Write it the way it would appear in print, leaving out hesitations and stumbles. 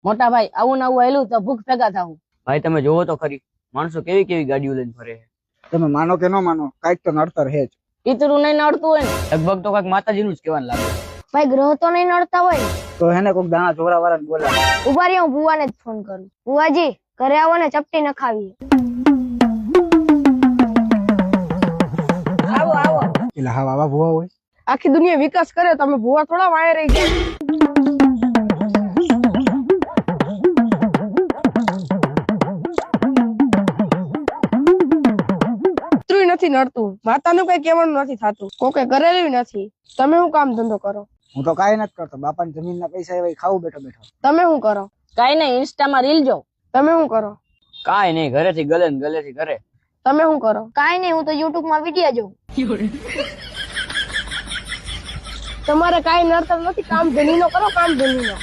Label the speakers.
Speaker 1: મોટા ભાઈ આવું ને આવું હેલું તો ભૂખ ભેગા થાવું.
Speaker 2: ભાઈ તમે જોવો તો ખરી માણસો કેવી કેવી ગાડીઓ લઈને ફરે છે.
Speaker 3: તમે માનો કે ન માનો કાંઈક તો નડતર હે જ.
Speaker 1: પિતરું નહીં નડતું હોય ને
Speaker 2: લગભગ તો કાંઈક માતાજીનું જ કહેવાનું લાગે.
Speaker 4: ભાઈ ગ્રહ તો નહીં નડતા હોય ને?
Speaker 3: તો એને કોઈક દાણા ચોરા વાળા બોલાવે.
Speaker 4: ઉભા રહી, હું ભુવાને જ ફોન કરું. ભુવાજી ઘરે આવો ને, ચપટી ન ખાવી.
Speaker 1: આવો આવો.
Speaker 3: એટલે હા આવા ભૂવા હોય.
Speaker 1: આખી દુનિયા વિકાસ કરે, તમે ભૂવા થોડા વાયા રહી ગયા. નથી નડતું, માતાનું કઈ કહેવાનું નથી થતું, કોકે કરેલું નથી. તમે શું કામ ધંધો કરો?
Speaker 3: હું તો કાંઈ નથી કરતો, બાપાની જમીનના પૈસા એવા ખાવું બેઠો બેઠો.
Speaker 1: તમે શું કરો? કઈ નહીં, ઇન્સ્ટામાં રીલ જો. તમે શું કરો?
Speaker 2: કાંઈ નહીં, ઘરેથી ગલે ને ગલેથી ઘરે.
Speaker 1: તમે શું કરો?
Speaker 4: કાંઈ નહીં, હું તો યુટ્યુબ માં વિડીયો જોઉં.
Speaker 1: તમારે કાંઈ નડતર નથી, કામ ધણીનો કરો, કામ ધણીનો.